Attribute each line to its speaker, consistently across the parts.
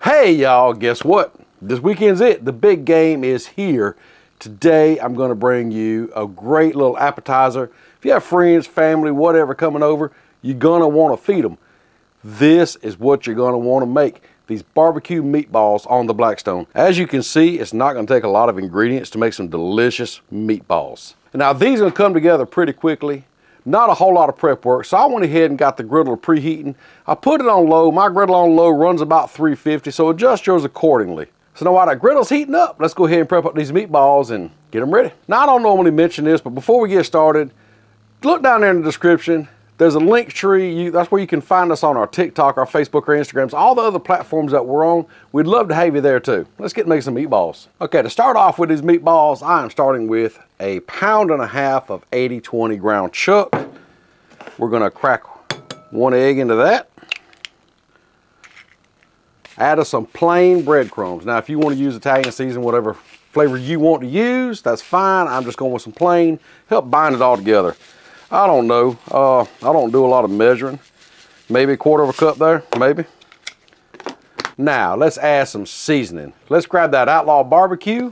Speaker 1: Hey y'all, guess what? This weekend's it. The big game is here. Today I'm going to bring you a great little appetizer. If you have friends, family, whatever coming over, you're going to want to feed them. This is what you're going to want to make. These barbecue meatballs on the Blackstone. As you can see, it's not going to take a lot of ingredients to make some delicious meatballs. Now these are going to come together pretty quickly. Not a whole lot of prep work, so I went ahead and got the griddle preheating. I put it on low. My griddle on low runs about 350, so adjust yours accordingly. So now while that griddle's heating up, let's go ahead and prep up these meatballs and get them ready. Now I don't normally mention this, but before we get started, look down there in the description. There's a link tree. That's where you can find us on our TikTok, our Facebook, our Instagrams, all the other platforms that we're on. We'd love to have you there too. Let's get making some meatballs. Okay, to start off with these meatballs, I am starting with a 1.5 pounds of 80/20 ground chuck. We're gonna crack 1 egg into that. Add us some plain breadcrumbs. Now, if you want to use Italian season, whatever flavor you want to use, that's fine. I'm just going with some plain. Help bind it all together. I don't know. I don't do a lot of measuring. Maybe 1/4 cup there, maybe. Now, let's add some seasoning. Let's grab that Outlaw barbecue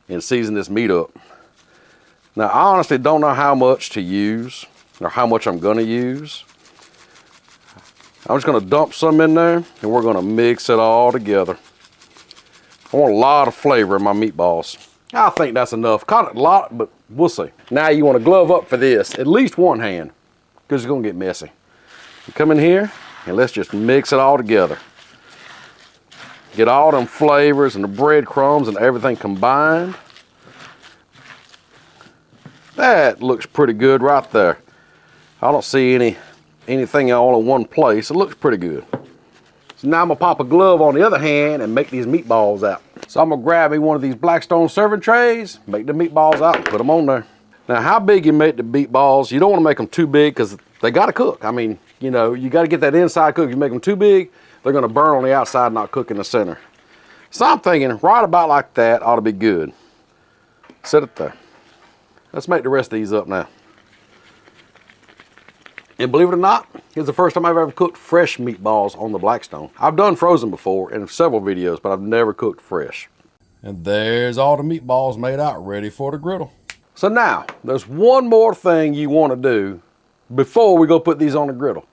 Speaker 1: and season this meat up. Now, I honestly don't know how much to use or how much I'm gonna use. I'm just gonna dump some in there and we're gonna mix it all together. I want a lot of flavor in my meatballs. I think that's enough. Kind of a lot, but we'll see. Now you want to glove up for this, at least one hand, because it's gonna get messy. You come in here and let's just mix it all together. Get all them flavors and the breadcrumbs and everything combined. That looks pretty good right there. I don't see anything all in one place. It looks pretty good. So now I'm gonna pop a glove on the other hand and make these meatballs out. So I'm gonna grab me one of these Blackstone serving trays, make the meatballs out, and put them on there. Now how big you make the meatballs, you don't wanna make them too big because they gotta cook. I mean, you know, you gotta get that inside cooked. If you make them too big, they're gonna burn on the outside, not cook in the center. So I'm thinking right about like that ought to be good. Set it there. Let's make the rest of these up now. And believe it or not, it's the first time I've ever cooked fresh meatballs on the Blackstone. I've done frozen before in several videos, but I've never cooked fresh. And there's all the meatballs made out, ready for the griddle. So now, there's one more thing you want to do before we go put these on the griddle.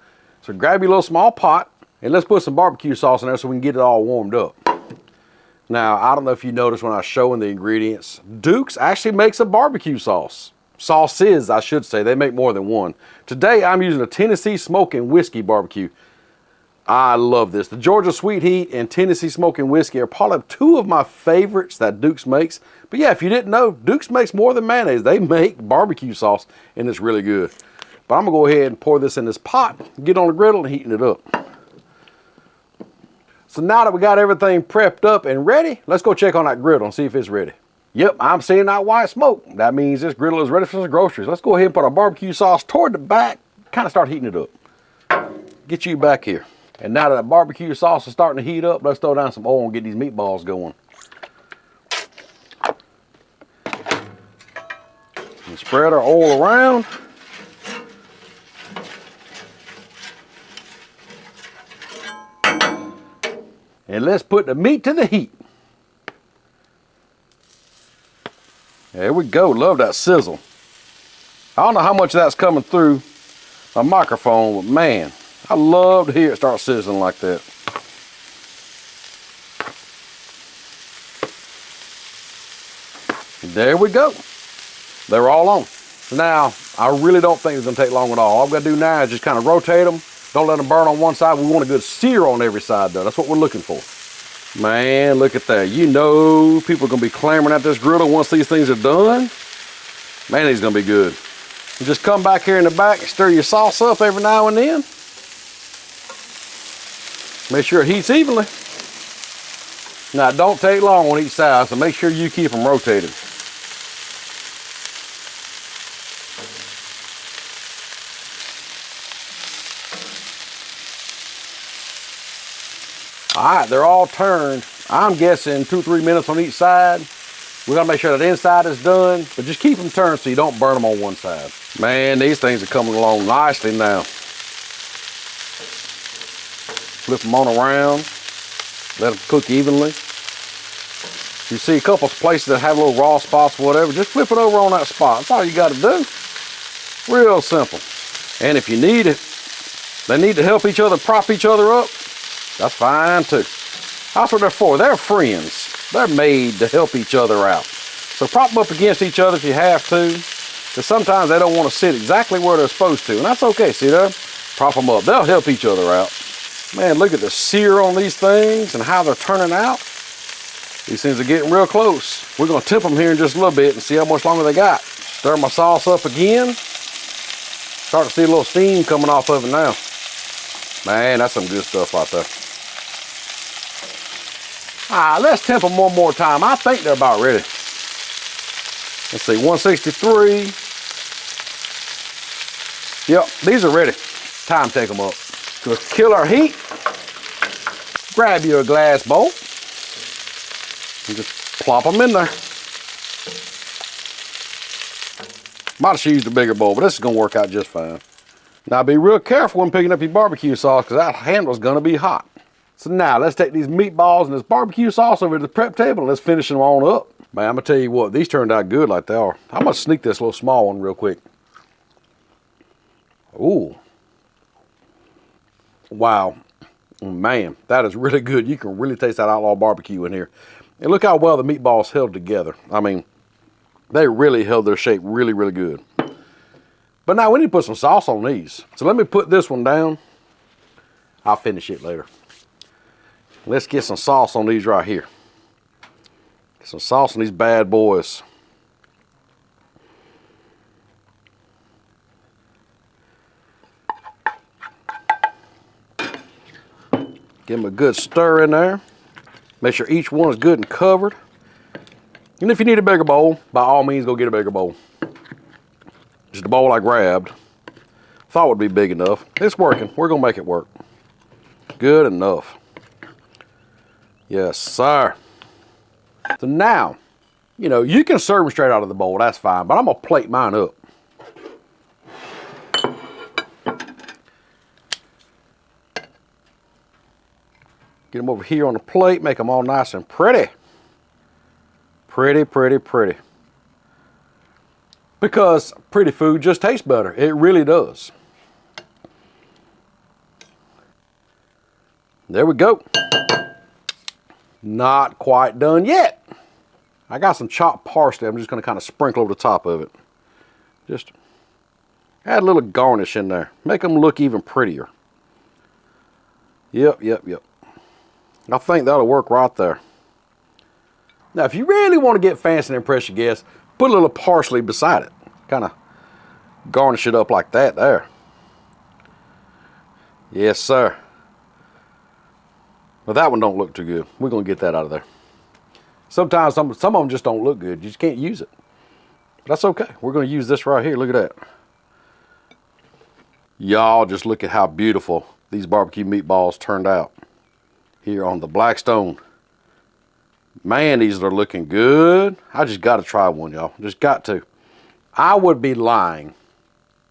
Speaker 1: So grab your little small pot, and let's put some barbecue sauce in there so we can get it all warmed up. Now, I don't know if you noticed when I was showing the ingredients, Duke's actually makes a barbecue sauce. Sauces, I should say. They make more than one. Today, I'm using a Tennessee Smoking Whiskey barbecue. I love this. The Georgia Sweet Heat and Tennessee Smoking Whiskey are probably two of my favorites that Duke's makes. But yeah, if you didn't know, Duke's makes more than mayonnaise. They make barbecue sauce, and it's really good. But I'm going to go ahead and pour this in this pot, get on the griddle, and heating it up. So now that we got everything prepped up and ready, let's go check on that griddle and see if it's ready. Yep, I'm seeing that white smoke. That means this griddle is ready for some groceries. Let's go ahead and put our barbecue sauce toward the back, kind of start heating it up. Get you back here. And now that barbecue sauce is starting to heat up, let's throw down some oil and get these meatballs going. And spread our oil around. And let's put the meat to the heat. There we go, love that sizzle. I don't know how much of that's coming through my microphone, but man, I love to hear it start sizzling like that. And there we go. They're all on. Now, I really don't think it's gonna take long at all. All I've gotta do now is just kind of rotate them. Don't let them burn on one side. We want a good sear on every side though. That's what we're looking for. Man, look at that. You know people are going to be clamoring at this griddle once these things are done. Man, these are going to be good. You just come back here in the back and stir your sauce up every now and then. Make sure it heats evenly. Now, it don't take long on each side, so make sure you keep them rotated. All right, they're all turned. I'm guessing 2-3 minutes on each side. We gotta make sure that inside is done, but just keep them turned so you don't burn them on one side. Man, these things are coming along nicely now. Flip them on around. Let them cook evenly. If you see a couple of places that have little raw spots or whatever, just flip it over on that spot. That's all you got to do. Real simple. And if you need it, they need to help each other, prop each other up, that's fine too. That's what they're for. They're friends. They're made to help each other out. So prop them up against each other if you have to, because sometimes they don't want to sit exactly where they're supposed to, and that's okay. See there? Prop them up. They'll help each other out. Man, look at the sear on these things and how they're turning out. These things are getting real close. We're going to temp them here in just a little bit and see how much longer they got. Stir my sauce up again. Start to see a little steam coming off of it now. Man, that's some good stuff right there. All right, let's temp them one more time. I think they're about ready. Let's see, 163. Yep, these are ready. Time to take them up. To kill our heat, grab you a glass bowl and just plop them in there. Might have used a bigger bowl, but this is gonna work out just fine. Now be real careful when picking up your barbecue sauce, because that handle's gonna be hot. So now let's take these meatballs and this barbecue sauce over to the prep table and let's finish them on up. Man, I'm gonna tell you what, these turned out good like they are. I'm gonna sneak this little small one real quick. Ooh. Wow. Man, that is really good. You can really taste that outlaw barbecue in here. And look how well the meatballs held together. I mean, they really held their shape really, really good. But now we need to put some sauce on these. So let me put this one down. I'll finish it later. Let's get some sauce on these right here. Get some sauce on these bad boys. Give them a good stir in there. Make sure each one is good and covered. And if you need a bigger bowl, by all means, go get a bigger bowl. Just the bowl I grabbed. Thought would be big enough. It's working. We're gonna make it work. Good enough. Yes, sir. So now, you know, you can serve them straight out of the bowl, that's fine, but I'm gonna plate mine up. Get them over here on the plate, make them all nice and pretty. Pretty, pretty, pretty. Because pretty food just tastes better. It really does. There we go. Not quite done yet. I got some chopped parsley. I'm just going to kind of sprinkle over the top of it. Just add a little garnish in there. Make them look even prettier. Yep, yep, yep. I think that'll work right there. Now, if you really want to get fancy and impress your guests, put a little parsley beside it. Kind of garnish it up like that there. Yes, sir. But that one don't look too good. We're going to get that out of there. Sometimes some of them just don't look good. You just can't use it. But that's okay. We're going to use this right here. Look at that. Y'all just look at how beautiful these barbecue meatballs turned out here on the Blackstone. Man, these are looking good. I just got to try one, y'all. Just got to. I would be lying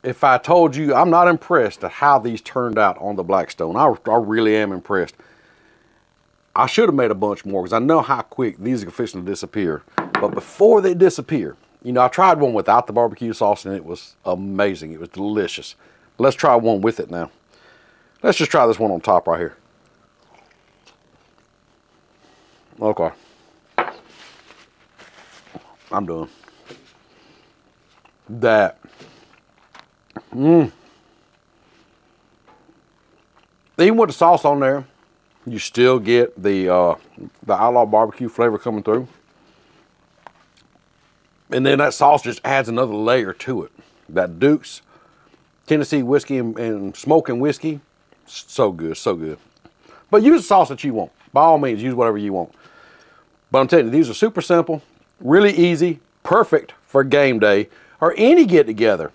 Speaker 1: if I told you I'm not impressed at how these turned out on the Blackstone. I really am impressed. I should have made a bunch more because I know how quick these are fixing to disappear. But before they disappear, you know, I tried one without the barbecue sauce and it was amazing. It was delicious. Let's try one with it now. Let's just try this one on top right here. Okay. I'm done. That. Even with the sauce on there, you still get the outlaw barbecue flavor coming through. And then that sauce just adds another layer to it. That Duke's Tennessee whiskey and smoking whiskey, so good, so good. But use the sauce that you want. By all means, use whatever you want. But I'm telling you, these are super simple, really easy, perfect for game day or any get together.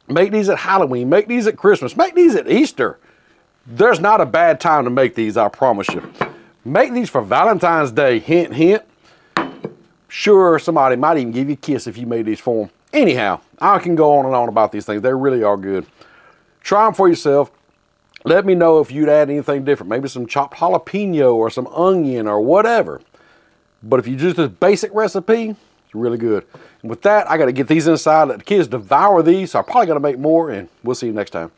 Speaker 1: Make these at Halloween, make these at Christmas, make these at Easter. There's not a bad time to make these, I promise you. Make these for Valentine's Day, hint, hint. Sure, somebody might even give you a kiss if you made these for them. Anyhow, I can go on and on about these things. They really are good. Try them for yourself. Let me know if you'd add anything different, maybe some chopped jalapeno or some onion or whatever. But if you use this basic recipe, it's really good. And with that, I got to get these inside, let the kids devour these, so I'm probably going to make more, and we'll see you next time.